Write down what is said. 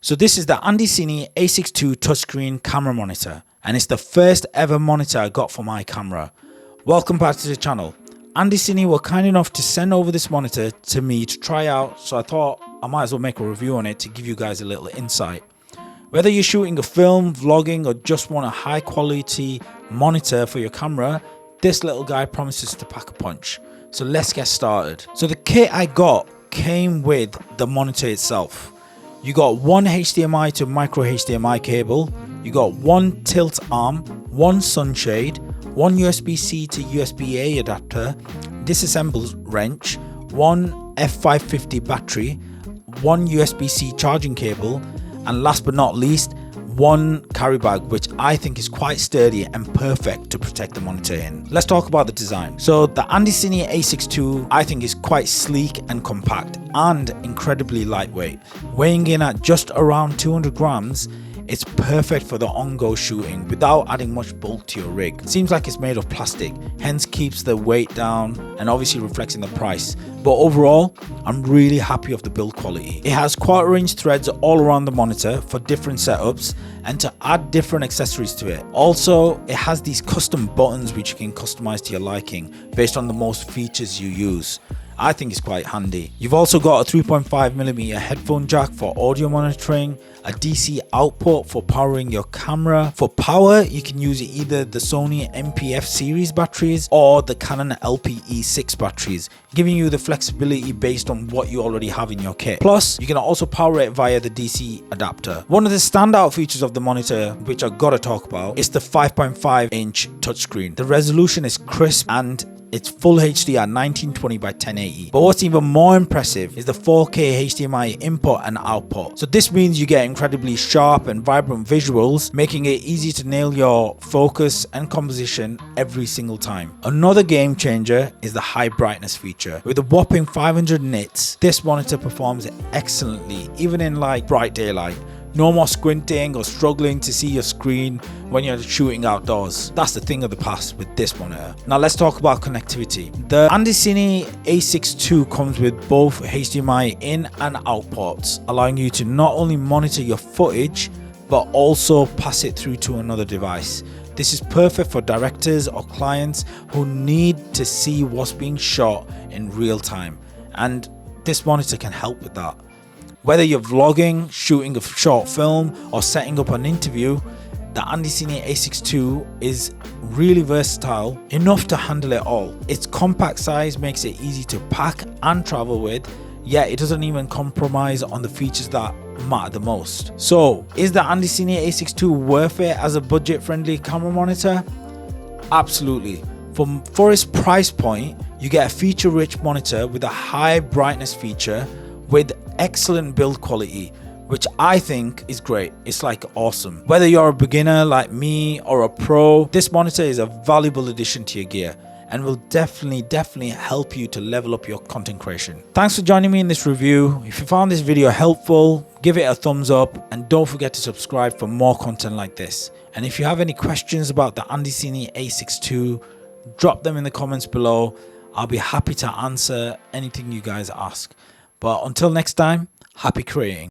So this is the AndyCine A62 touchscreen camera monitor, and it's the first ever monitor I got for my camera. Welcome back to the channel. AndyCine were kind enough to send over this monitor to me to try out, so I thought I might as well make a review on it to give you guys a little insight. Whether you're shooting a film, vlogging, or just want a high quality monitor for your camera, this little guy promises to pack a punch. So let's get started. So the kit I got came with the monitor itself. You got one HDMI to micro HDMI cable, you got one tilt arm, one sunshade, one USB-C to USB-A adapter, disassembled wrench, one F550 battery, one USB-C charging cable, and last but not least, one carry bag, which I think is quite sturdy and perfect to protect the monitor in. Let's talk about the design. So the AndyCine A62 I think is quite sleek and compact and incredibly lightweight. Weighing in at just around 200 grams, it's perfect for the on-go shooting without adding much bulk to your rig. It seems like it's made of plastic, hence keeps the weight down and obviously reflects in the price. But overall, I'm really happy with the build quality. It has 1/4" threads all around the monitor for different setups and to add different accessories to it. Also, it has these custom buttons which you can customize to your liking based on the most features you use. I think it's quite handy. You've also got a 3.5mm headphone jack for audio monitoring, a DC output for powering your camera. For power, you can use either the Sony MPF series batteries or the Canon LPE6 batteries, giving you the flexibility based on what you already have in your kit. Plus, you can also power it via the DC adapter. One of the standout features of the monitor, which I gotta talk about, is the 5.5-inch touchscreen. The resolution is crisp and it's full HD at 1920 by 1080. But what's even more impressive is the 4K HDMI input and output. So this means you get incredibly sharp and vibrant visuals, making it easy to nail your focus and composition every single time. Another game changer is the high brightness feature. With a whopping 500 nits, this monitor performs excellently, even in like bright daylight. No more squinting or struggling to see your screen when you're shooting outdoors. That's the thing of the past with this monitor. Now let's talk about connectivity. The AndyCine A62 comes with both HDMI in and out ports, allowing you to not only monitor your footage, but also pass it through to another device. This is perfect for directors or clients who need to see what's being shot in real time, and this monitor can help with that. Whether you're vlogging, shooting a short film, or setting up an interview, the AndyCine A62 is really versatile enough to handle it all. Its compact size makes it easy to pack and travel with, yet it doesn't even compromise on the features that matter the most. So, is the AndyCine A62 worth it as a budget-friendly camera monitor? Absolutely. For its price point, you get a feature-rich monitor with a high brightness feature with excellent build quality, which I think is great. It's like awesome. Whether you're a beginner like me or a pro, this monitor is a valuable addition to your gear and will definitely help you to level up your content creation. Thanks for joining me in this review. If you found this video helpful, give it a thumbs up and don't forget to subscribe for more content like this. And if you have any questions about the AndyCine A62, drop them in the comments below. I'll be happy to answer anything you guys ask. But until next time, happy creating.